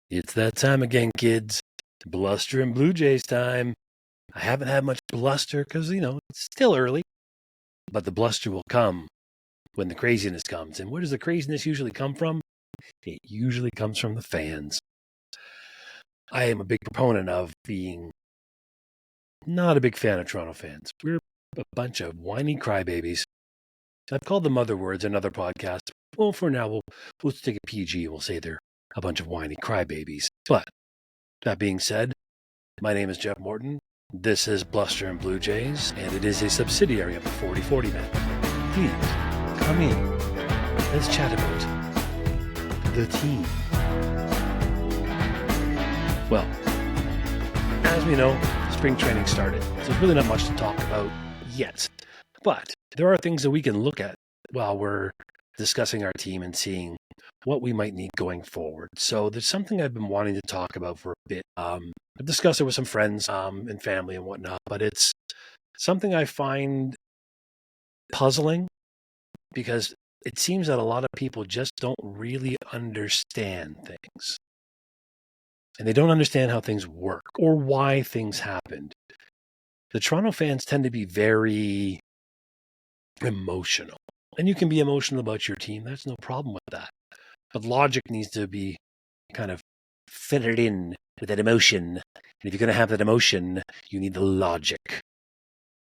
It's that time again, kids. Bluster and Blue Jays time. I haven't had much bluster because, it's still early. But the bluster will come when the craziness comes. And where does the craziness usually come from? It usually comes from the fans. I am a big proponent of being not a big fan of Toronto fans. We're a bunch of whiny crybabies. I've called them other words in other podcasts. Well, for now, we'll take a PG and we'll say they're a bunch of whiny crybabies. But that being said, my name is Jeff Morton. This is Bluster and Blue Jays, and it is a subsidiary of the 40-40 Man. Please, come in. Let's chat about the team. Well, as we know, spring training started, so there's really not much to talk about yet. But there are things that we can look at while we're discussing our team and seeing what we might need going forward. So there's something I've been wanting to talk about for a bit. I've discussed it with some friends and family and whatnot, but it's something I find puzzling because it seems that a lot of people just don't really understand things. And they don't understand how things work or why things happened. The Toronto fans tend to be very emotional. And you can be emotional about your team. There's no problem with that. But logic needs to be kind of fitted in with that emotion. And if you're going to have that emotion, you need the logic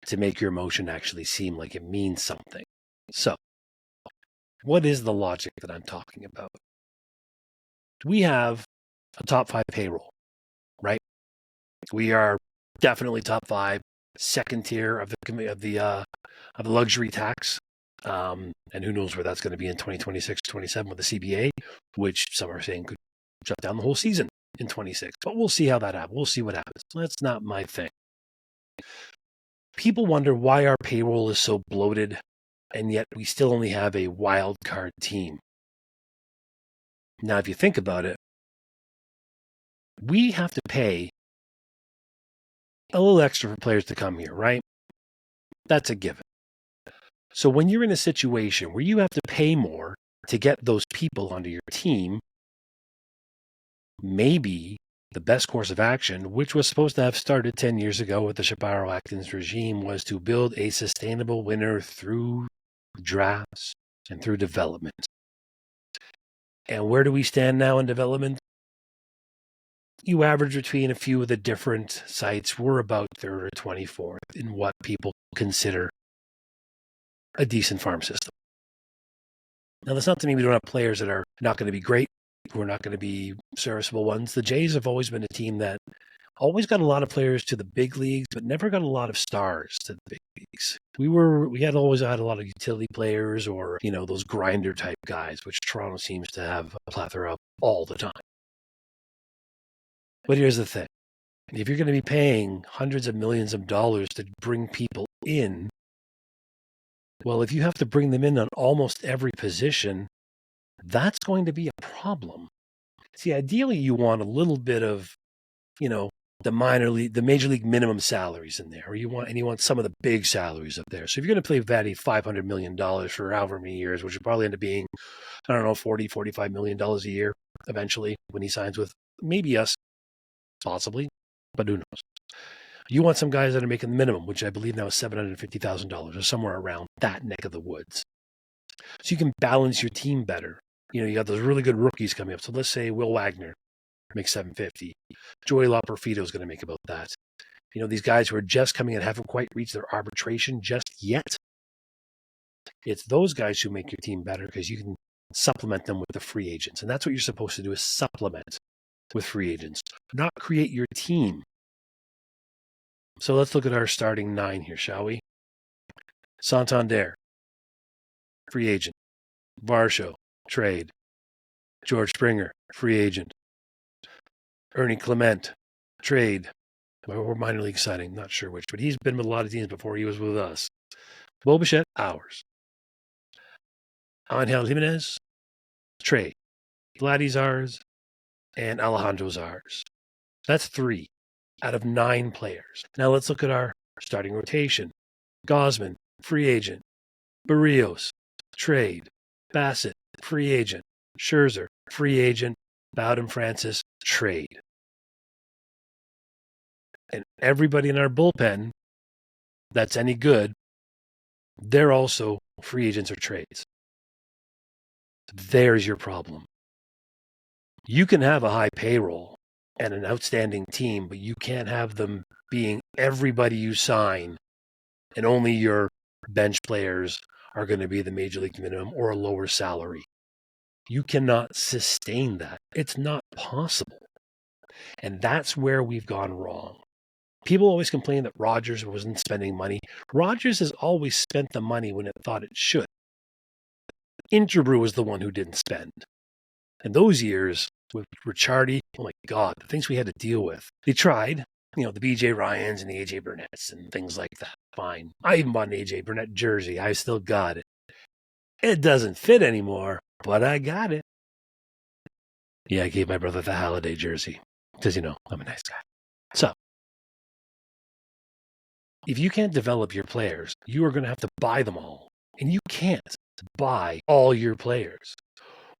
to make your emotion actually seem like it means something. So, what is the logic that I'm talking about? We have a top 5 payroll, right? We are definitely top 5, second tier of the luxury tax. And who knows where that's going to be in 2026, 27 with the CBA, which some are saying could shut down the whole season in 26. But we'll see how that happens. We'll see what happens. That's not my thing. People wonder why our payroll is so bloated, and yet we still only have a wild card team. Now, if you think about it, we have to pay a little extra for players to come here, right? That's a given. So when you're in a situation where you have to pay more to get those people onto your team, maybe the best course of action, which was supposed to have started 10 years ago with the Shapiro-Atkins regime, was to build a sustainable winner through drafts and through development. And where do we stand now in development? You average between a few of the different sites. We're about 3rd or 24th in what people consider a decent farm system. Now, that's not to mean we don't have players that are not going to be great, who are not going to be serviceable ones. The Jays have always been a team that always got a lot of players to the big leagues, but never got a lot of stars to the big leagues. We had always had a lot of utility players or, those grinder type guys, which Toronto seems to have a plethora of all the time. But here's the thing. If you're going to be paying hundreds of millions of dollars to bring people in, well, if you have to bring them in on almost every position, that's going to be a problem. See, ideally, you want a little bit of, the major league minimum salaries in there, or you want some of the big salaries up there. So if you're going to play Vladdy $500 million for however many years, which would probably end up being, $40, $45 million a year eventually when he signs with maybe us, possibly, but who knows? You want some guys that are making the minimum, which I believe now is $750,000 or somewhere around that neck of the woods. So you can balance your team better. You got those really good rookies coming up. So let's say Will Wagner makes $750. Joey Loperfido is going to make about that. These guys who are just coming and haven't quite reached their arbitration just yet. It's those guys who make your team better because you can supplement them with the free agents. And that's what you're supposed to do, is supplement with free agents, not create your team. So let's look at our starting 9 here, shall we? Santander, free agent. Varsho, trade. George Springer, free agent. Ernie Clement, trade. Or minor league signing, not sure which, but he's been with a lot of teams before he was with us. Bo Bichette, ours. Angel Jimenez, trade. Vladdy's ours, and Alejandro's ours. That's 3 out of 9 players. Now let's look at our starting rotation. Gosman, free agent. Barrios, trade. Bassett, free agent. Scherzer, free agent. Bowden Francis, trade. And everybody in our bullpen that's any good, they're also free agents or trades. There's your problem. You can have a high payroll and an outstanding team, but you can't have them being everybody you sign and only your bench players are going to be the major league minimum or a lower salary. You cannot sustain that. It's not possible. And that's where we've gone wrong. People always complain that Rogers wasn't spending money. Rogers has always spent the money when it thought it should. Interbrew was the one who didn't spend. And those years with Ricciardi, oh my God, the things we had to deal with. They tried, the BJ Ryans and the AJ Burnetts and things like that. Fine. I even bought an AJ Burnett jersey. I still got it. It doesn't fit anymore, but I got it. Yeah, I gave my brother the Halliday jersey because, I'm a nice guy. So, if you can't develop your players, you are going to have to buy them all. And you can't buy all your players.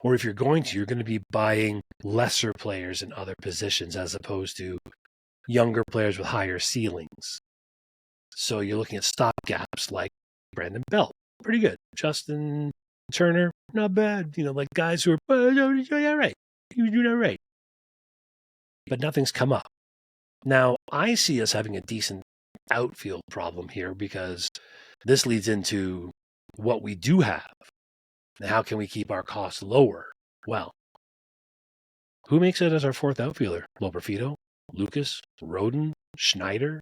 Or if you're going to be buying lesser players in other positions as opposed to younger players with higher ceilings. So you're looking at stopgaps like Brandon Belt, pretty good. Justin Turner, not bad. Like guys who are, you're right. You're doing all right. But nothing's come up. Now, I see us having a decent outfield problem here because this leads into what we do have. And how can we keep our costs lower? Well, who makes it as our fourth outfielder? Loperfido, Lucas, Roden, Schneider,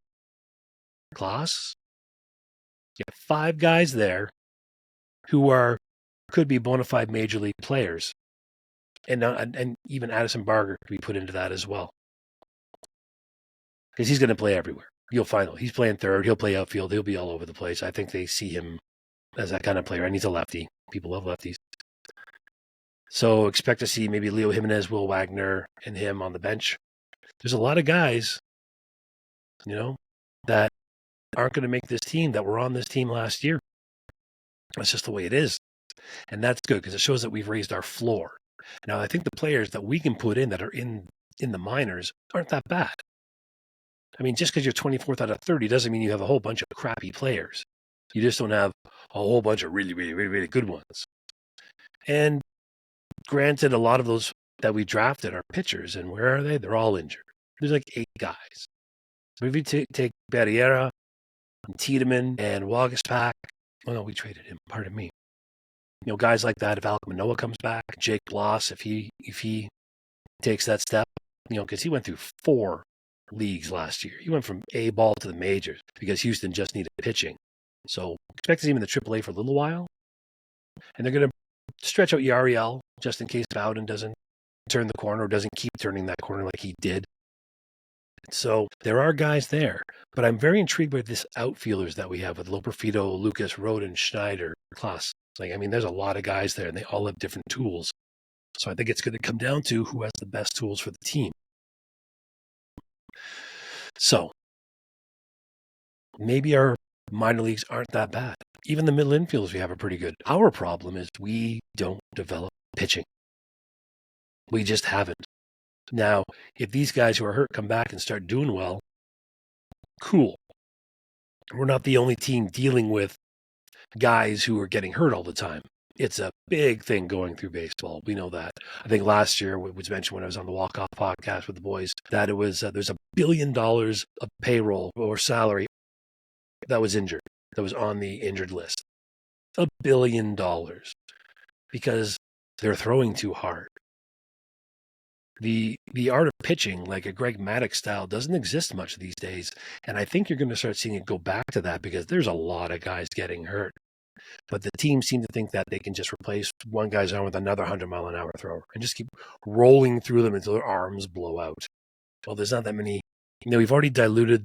Klaas. You have 5 guys there who could be bona fide major league players. And even Addison Barger could be put into that as well. Because he's going to play everywhere. You'll find out. He's playing third. He'll play outfield. He'll be all over the place. I think they see him as that kind of player. And he's a lefty. People love lefties. So expect to see maybe Leo Jimenez, Will Wagner, and him on the bench. There's a lot of guys, that aren't going to make this team that were on this team last year. That's just the way it is. And that's good because it shows that we've raised our floor. Now, I think the players that we can put in that are in the minors aren't that bad. I mean, just because you're 24th out of 30 doesn't mean you have a whole bunch of crappy players. You just don't have a whole bunch of really, really, really, really good ones. And granted, a lot of those that we drafted are pitchers. And where are they? They're all injured. There's like 8 guys. So if you take Barriera, and Tiedemann, and Wagaspak, oh no, we traded him, pardon me. Guys like that, if Alek Manoah comes back, Jake Bloss, if he takes that step, because he went through 4 leagues last year. He went from A ball to the majors because Houston just needed pitching. So expect to see him in the AAA for a little while. And they're going to stretch out Yariel just in case Bowden doesn't turn the corner or doesn't keep turning that corner like he did. So there are guys there, but I'm very intrigued by this outfielders that we have with Loperfido, Lucas, Roden, Schneider, Klaas. There's a lot of guys there and they all have different tools. So I think it's going to come down to who has the best tools for the team. So maybe our minor leagues aren't that bad. Even the middle infielders we have are pretty good. Our problem is we don't develop pitching. We just haven't. Now, if these guys who are hurt come back and start doing well, cool. We're not the only team dealing with guys who are getting hurt all the time. It's a big thing going through baseball. We know that. I think last year, it was mentioned when I was on the Walk-Off podcast with the boys, that it was there's $1 billion of payroll or salary that was injured, that was on the injured list. $1 billion because they're throwing too hard. The art of pitching, like a Greg Maddux style, doesn't exist much these days. And I think you're going to start seeing it go back to that because there's a lot of guys getting hurt. But the teams seem to think that they can just replace one guy's arm with another 100-mile-an-hour thrower and just keep rolling through them until their arms blow out. Well, there's not that many. We've already diluted,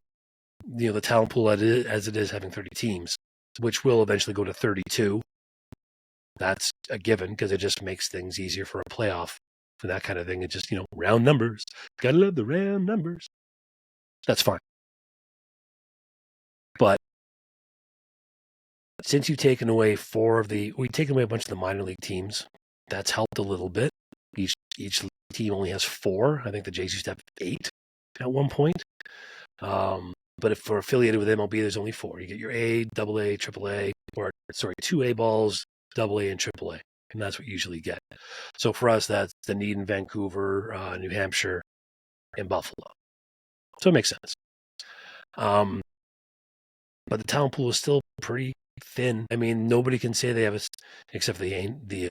the talent pool as it is having 30 teams, which will eventually go to 32. That's a given because it just makes things easier for a playoff. For that kind of thing, it just, round numbers. Gotta love the round numbers. That's fine. But since you've taken away we've taken away a bunch of the minor league teams, that's helped a little bit. Each Each team only has 4. I think the Jays used to have 8 at one point. But if we're affiliated with MLB, there's only 4. You get your A, AA, AAA, or 2 A balls, AA, and AAA. And that's what you usually get. So for us, that's Dunedin, Vancouver, New Hampshire, and Buffalo. So it makes sense. But the talent pool is still pretty thin. I mean, nobody can say they have except for the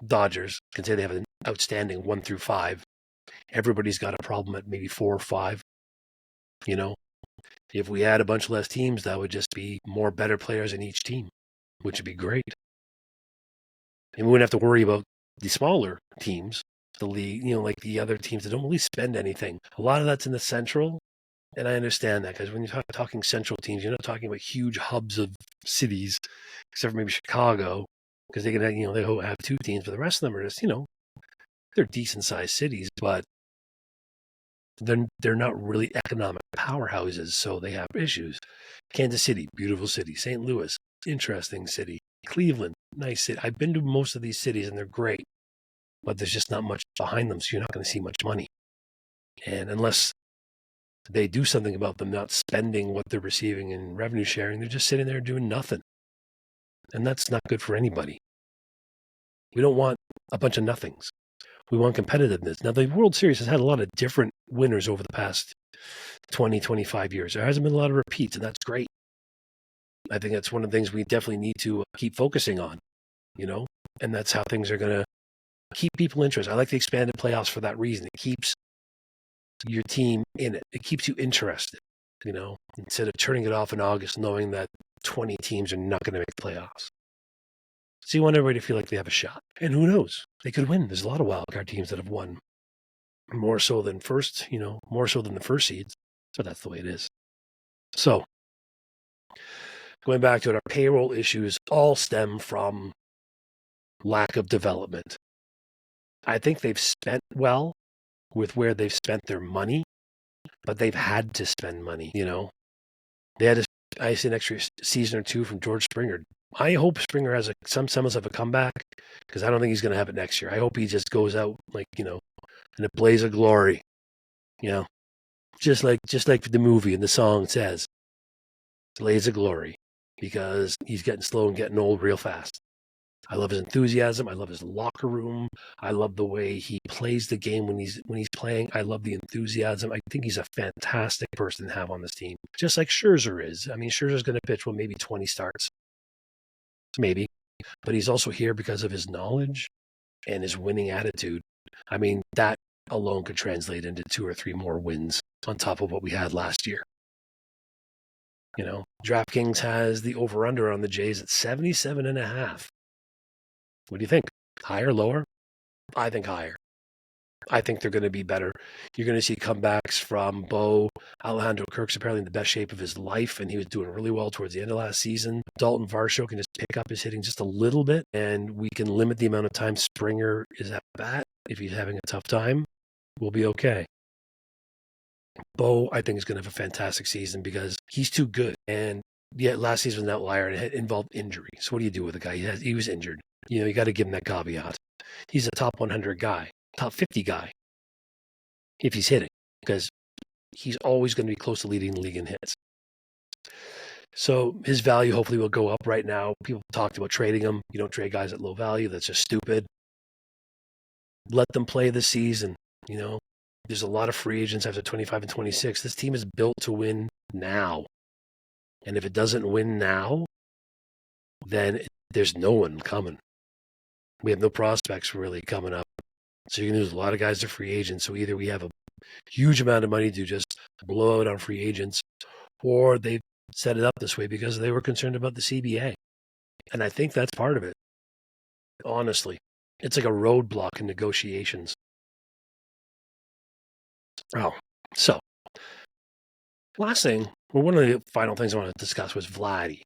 Dodgers, can say they have an outstanding 1 through 5. Everybody's got a problem at maybe 4 or 5. If we had a bunch less teams, that would just be more better players in each team, which would be great. And we wouldn't have to worry about the smaller teams, the league, like the other teams that don't really spend anything. A lot of that's in the Central, and I understand that because when you're talking Central teams, you're not talking about huge hubs of cities, except for maybe Chicago, because they can, they have 2 teams, but the rest of them are just, they're decent-sized cities, but they're not really economic powerhouses, so they have issues. Kansas City, beautiful city. St. Louis, interesting city. Cleveland, nice city. I've been to most of these cities, and they're great, but there's just not much behind them, so you're not going to see much money. And unless they do something about them not spending what they're receiving in revenue sharing, they're just sitting there doing nothing. And that's not good for anybody. We don't want a bunch of nothings. We want competitiveness. Now, the World Series has had a lot of different winners over the past 20, 25 years. There hasn't been a lot of repeats, and that's great. I think that's one of the things we definitely need to keep focusing on, and that's how things are going to keep people interested. I like the expanded playoffs for that reason. It keeps your team in it. It keeps you interested, instead of turning it off in August knowing that 20 teams are not going to make the playoffs. So you want everybody to feel like they have a shot. And who knows? They could win. There's a lot of wildcard teams that have won more so than more so than the first seeds. So that's the way it is. So going back to it, our payroll issues all stem from lack of development. I think they've spent well with where they've spent their money, but they've had to spend money, They had to ice an extra season or 2 from George Springer. I hope Springer has some semblance of a comeback, because I don't think he's going to have it next year. I hope he just goes out in a blaze of glory, just like the movie and the song says, blaze of glory, because he's getting slow and getting old real fast. I love his enthusiasm. I love his locker room. I love the way he plays the game when he's playing. I love the enthusiasm. I think he's a fantastic person to have on this team, just like Scherzer is. I mean, Scherzer's going to pitch maybe 20 starts, maybe, but he's also here because of his knowledge and his winning attitude. I mean, that alone could translate into 2 or 3 more wins on top of what we had last year. DraftKings has the over-under on the Jays at 77.5. What do you think? Higher, lower? I think higher. I think they're going to be better. You're going to see comebacks from Bo. Alejandro Kirk's apparently in the best shape of his life, and he was doing really well towards the end of last season. Dalton Varsho can just pick up his hitting just a little bit, and we can limit the amount of time Springer is at bat. If he's having a tough time, we'll be okay. Bo, I think, is going to have a fantastic season because he's too good. And yet last season was an outlier, and it involved injury. So what do you do with a guy? He was injured. You got to give him that caveat. He's a top 100 guy, top 50 guy, if he's hitting, because he's always going to be close to leading the league in hits. So his value hopefully will go up. Right now, people talked about trading him. You don't trade guys at low value. That's just stupid. Let them play this season. There's a lot of free agents after 25 and 26. This team is built to win now. And if it doesn't win now, then there's no one coming. We have no prospects really coming up. So you're going to lose a lot of guys to free agents. So either we have a huge amount of money to just blow out on free agents, or they've set it up this way because they were concerned about the CBA. And I think that's part of it. Honestly, it's like a roadblock in negotiations. Oh, so last thing, one of the final things I want to discuss was Vladdy.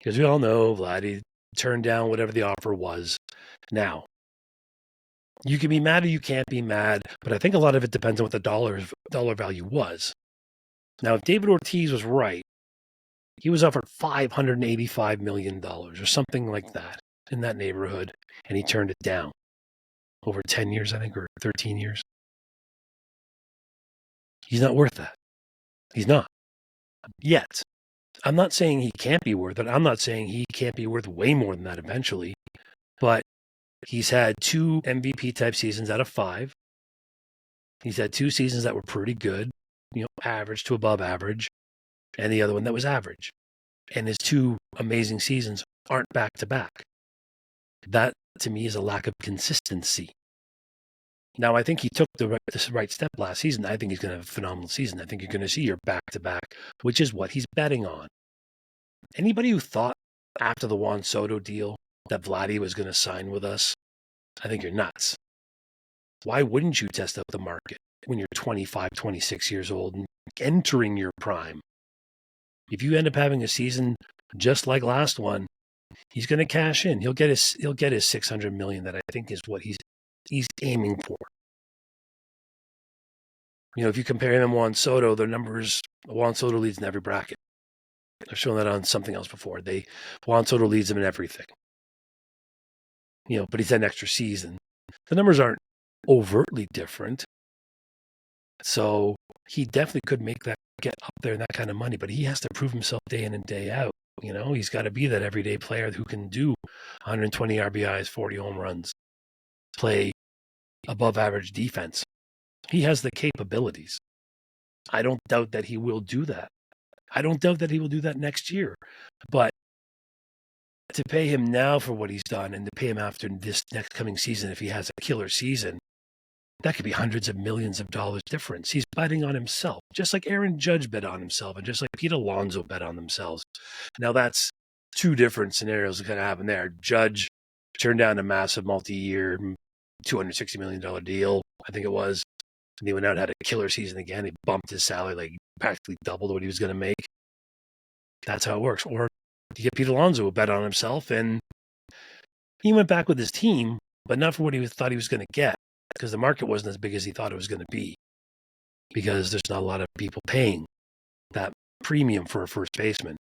Because we all know Vladdy turned down whatever the offer was. Now, you can be mad or you can't be mad, but I think a lot of it depends on what the dollar value was. Now, if David Ortiz was right, he was offered $585 million or something like that in that neighborhood, and he turned it down. over 10 years, I think, or 13 years. He's not worth that. He's not. Yet. I'm not saying he can't be worth it. I'm not saying he can't be worth way more than that eventually. But he's had 2 MVP type seasons out of 5. He's had 2 seasons that were pretty good, average to above average, and the other one that was average. And his 2 amazing seasons aren't back to back. That, to me, is a lack of consistency. Now, I think he took the right step last season. I think he's going to have a phenomenal season. I think you're going to see your back-to-back, which is what he's betting on. Anybody who thought after the Juan Soto deal that Vladdy was going to sign with us, I think you're nuts. Why wouldn't you test out the market when you're 25, 26 years old and entering your prime? If you end up having a season just like last one, he's going to cash in. He'll get his $600 million that I think is what he's aiming for. If you compare him and Juan Soto, their numbers, Juan Soto leads in every bracket. I've shown that on something else before. Juan Soto leads them in everything. But he's had an extra season. The numbers aren't overtly different. So he definitely could make that get up there in that kind of money, but he has to prove himself day in and day out. He's got to be that everyday player who can do 120 RBIs, 40 home runs, play above average defense. He has the capabilities. I don't doubt that he will do that. I don't doubt that he will do that next year. But to pay him now for what he's done and to pay him after this next coming season, if he has a killer season, that could be hundreds of millions of dollars difference. He's betting on himself, just like Aaron Judge bet on himself and just like Pete Alonso bet on themselves. Now, that's 2 different scenarios that kind of happen there. Judge turned down a massive multi-year, $260 million deal, I think it was. And he went out and had a killer season again. He bumped his salary, like practically doubled what he was going to make. That's how it works. Or you get Pete Alonso who bet on himself, and he went back with his team, but not for what he thought he was going to get, because the market wasn't as big as he thought it was going to be, because there's not a lot of people paying that premium for a first baseman.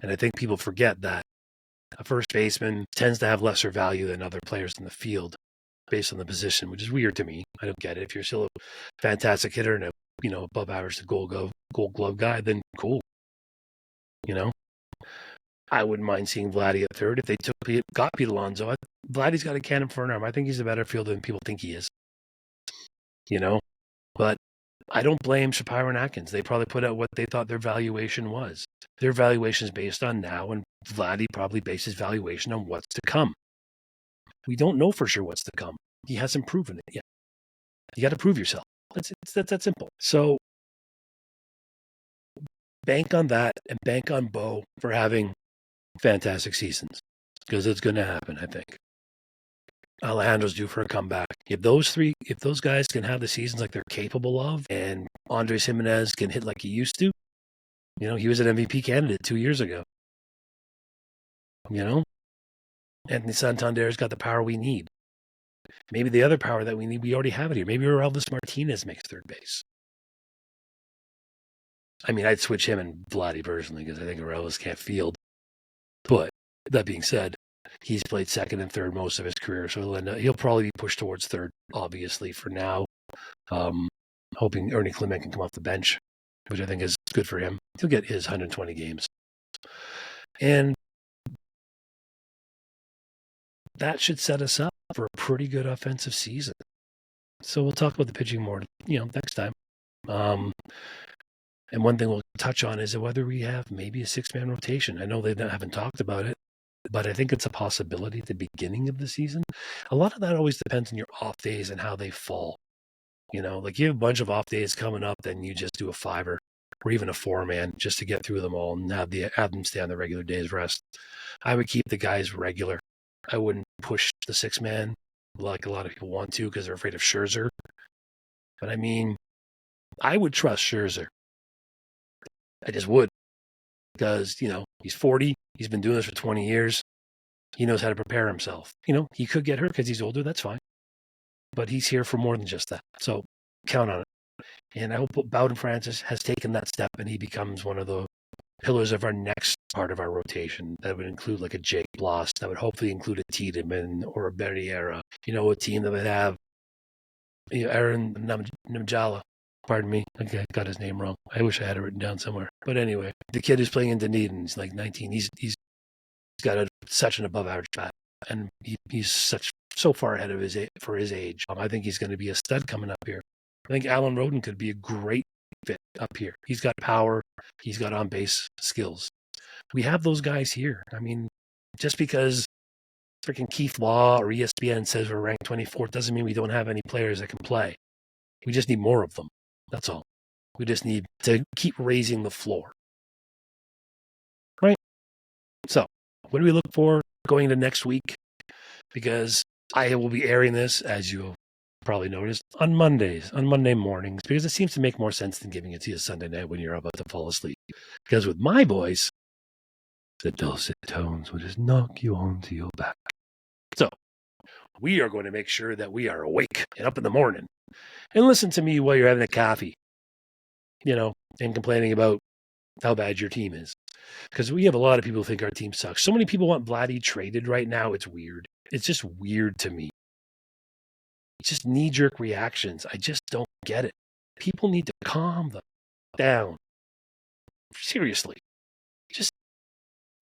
And I think people forget that a first baseman tends to have lesser value than other players in the field based on the position, which is weird to me. I don't get it. If you're still a fantastic hitter and a above average to gold glove guy, then cool. I wouldn't mind seeing Vladdy at third if they got Pete Alonso. Vladdy's got a cannon for an arm. I think he's a better fielder than people think he is. But I don't blame Shapiro and Atkins. They probably put out what they thought their valuation was. Their valuation is based on now, and Vladdy probably based his valuation on what's to come. We don't know for sure what's to come. He hasn't proven it yet. You got to prove yourself. That's that simple. So bank on that and bank on Bo for having fantastic seasons, because it's going to happen, I think. Alejandro's due for a comeback. If those guys can have the seasons like they're capable of, and Andres Jimenez can hit like he used to, he was an MVP candidate 2 years ago. Anthony Santander's got the power we need. Maybe the other power that we need, we already have it here. Maybe Elvis Martinez makes third base. I mean, I'd switch him and Vladdy personally, because I think Elvis can't field. But that being said, he's played second and third most of his career, so he'll probably be pushed towards third, obviously, for now. Hoping Ernie Clement can come off the bench, which I think is good for him. He'll get his 120 games. And that should set us up for a pretty good offensive season. So we'll talk about the pitching more, next time. And one thing we'll touch on is whether we have maybe a 6-man rotation. I know they haven't talked about it, but I think it's a possibility at the beginning of the season. A lot of that always depends on your off days and how they fall. Like you have a bunch of off days coming up, then you just do a 5-er or even a 4-man just to get through them all and have them stay on the regular day's rest. I would keep the guys regular. I wouldn't push the 6-man like a lot of people want to because they're afraid of Scherzer. But I mean, I would trust Scherzer. I just would, because, he's 40. He's been doing this for 20 years. He knows how to prepare himself. He could get hurt because he's older. That's fine. But he's here for more than just that. So count on it. And I hope Bowden Francis has taken that step and he becomes one of the pillars of our next part of our rotation. That would include like a Jake Bloss. That would hopefully include a Tiedemann or a Berriera. A team that would have Aaron Namjala. Pardon me, I got his name wrong. I wish I had it written down somewhere. But anyway, the kid who's playing in Dunedin, he's like 19. He's got such an above average bat, and he's so far ahead of his age. I think he's going to be a stud coming up here. I think Alan Roden could be a great fit up here. He's got power. He's got on base skills. We have those guys here. I mean, just because freaking Keith Law or ESPN says we're ranked 24th doesn't mean we don't have any players that can play. We just need more of them. That's all. We just need to keep raising the floor. Right? So, what do we look for going into next week? Because I will be airing this, as you probably noticed, on Monday mornings, because it seems to make more sense than giving it to you Sunday night when you're about to fall asleep. Because with my voice, the dulcet tones will just knock you onto your back. So, we are going to make sure that we are awake and up in the morning. And listen to me while you're having a coffee, and complaining about how bad your team is. Because we have a lot of people who think our team sucks. So many people want Vladdy traded right now. It's weird. It's just weird to me. It's just knee-jerk reactions. I just don't get it. People need to calm them down. Seriously. Just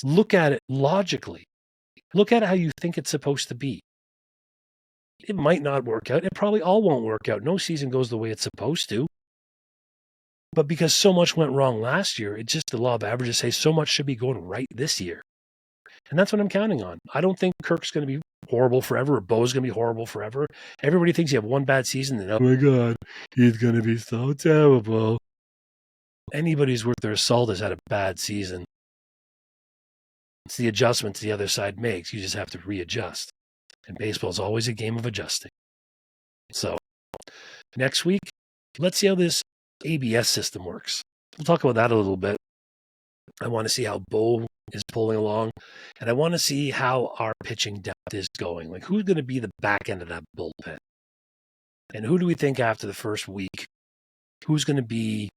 look at it logically. Look at it how you think it's supposed to be. It might not work out. It probably all won't work out. No season goes the way it's supposed to. But because so much went wrong last year, it's just the law of averages say so much should be going right this year. And that's what I'm counting on. I don't think Kirk's going to be horrible forever or Bo's going to be horrible forever. Everybody thinks you have one bad season and, oh my God, he's going to be so terrible. Anybody who's worth their salt has had a bad season. It's the adjustments the other side makes. You just have to readjust. And baseball is always a game of adjusting. So next week, let's see how this ABS system works. We'll talk about that a little bit. I want to see how Bo is pulling along, and I want to see how our pitching depth is going. Like, who's going to be the back end of that bullpen? And who do we think after the first week, who's going to be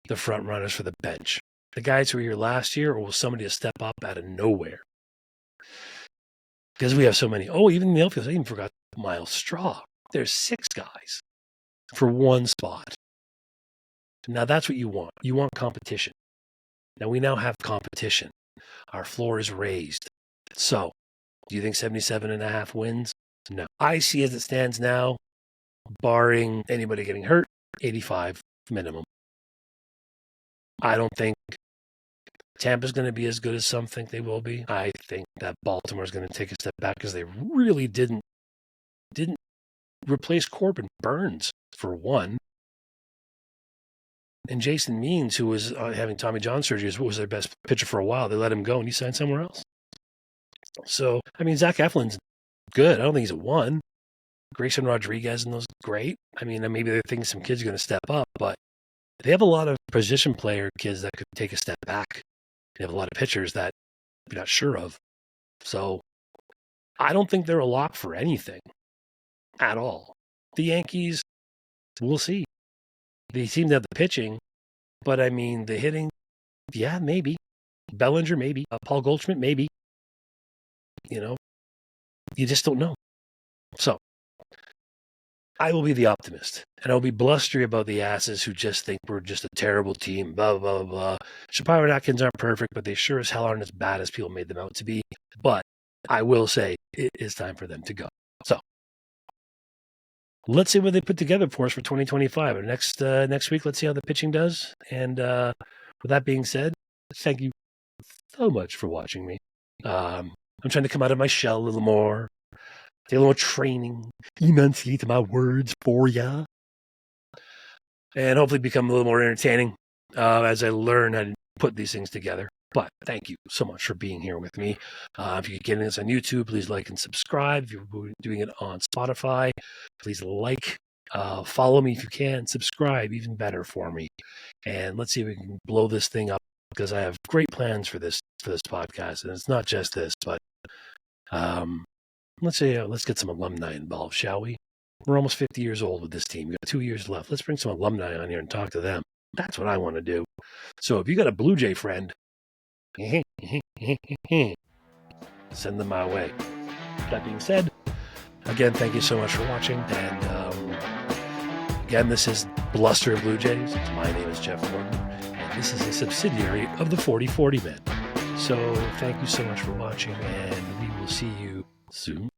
the front runners for the bench? The guys who were here last year, or will somebody step up out of nowhere? Because we have so many. Oh, even in the outfield, I even forgot Miles Straw. There's 6 guys for one spot. Now that's what you want. You want competition. Now we now have competition. Our floor is raised. So, do you think 77.5 wins? No. I see as it stands now, barring anybody getting hurt, 85 minimum. I don't think Tampa's going to be as good as some think they will be. I think that Baltimore's going to take a step back because they really didn't replace Corbin Burns for one. And Jason Means, who was having Tommy John surgery, was their best pitcher for a while. They let him go, and he signed somewhere else. So, I mean, Zach Eflin's good. I don't think he's a 1. Grayson Rodriguez and those, great. I mean, maybe they're thinking some kids are going to step up, but they have a lot of position player kids that could take a step back. They have a lot of pitchers that you're not sure of. So, I don't think they're a lock for anything at all. The Yankees, we'll see. They seem to have the pitching, but I mean, the hitting, yeah, maybe. Bellinger, maybe. Paul Goldschmidt, maybe. You just don't know. So, I will be the optimist, and I'll be blustery about the asses who just think we're just a terrible team, blah, blah, blah, blah. Shapiro and Atkins aren't perfect, but they sure as hell aren't as bad as people made them out to be. But I will say it is time for them to go. So, let's see what they put together for us for 2025. Next week, let's see how the pitching does. And with that being said, thank you so much for watching me. I'm trying to come out of my shell a little more, take a little more training, enunciate my words for ya, and hopefully become a little more entertaining as I learn how to put these things together. But thank you so much for being here with me. If you're getting this on YouTube, please like and subscribe. If you're doing it on Spotify, please like, follow me if you can, subscribe, even better for me. And let's see if we can blow this thing up, because I have great plans for this podcast. And it's not just this, but let's get some alumni involved, shall we? We're almost 50 years old with this team. We've got 2 years left. Let's bring some alumni on here and talk to them. That's what I want to do. So if you got a Blue Jay friend Send them my way. That being said, again, thank you so much for watching. And again, this is Bluster Blue Jays. My name is Jeff Morton, and this is a subsidiary of the 40/40 Men. So thank you so much for watching, and we will see you soon.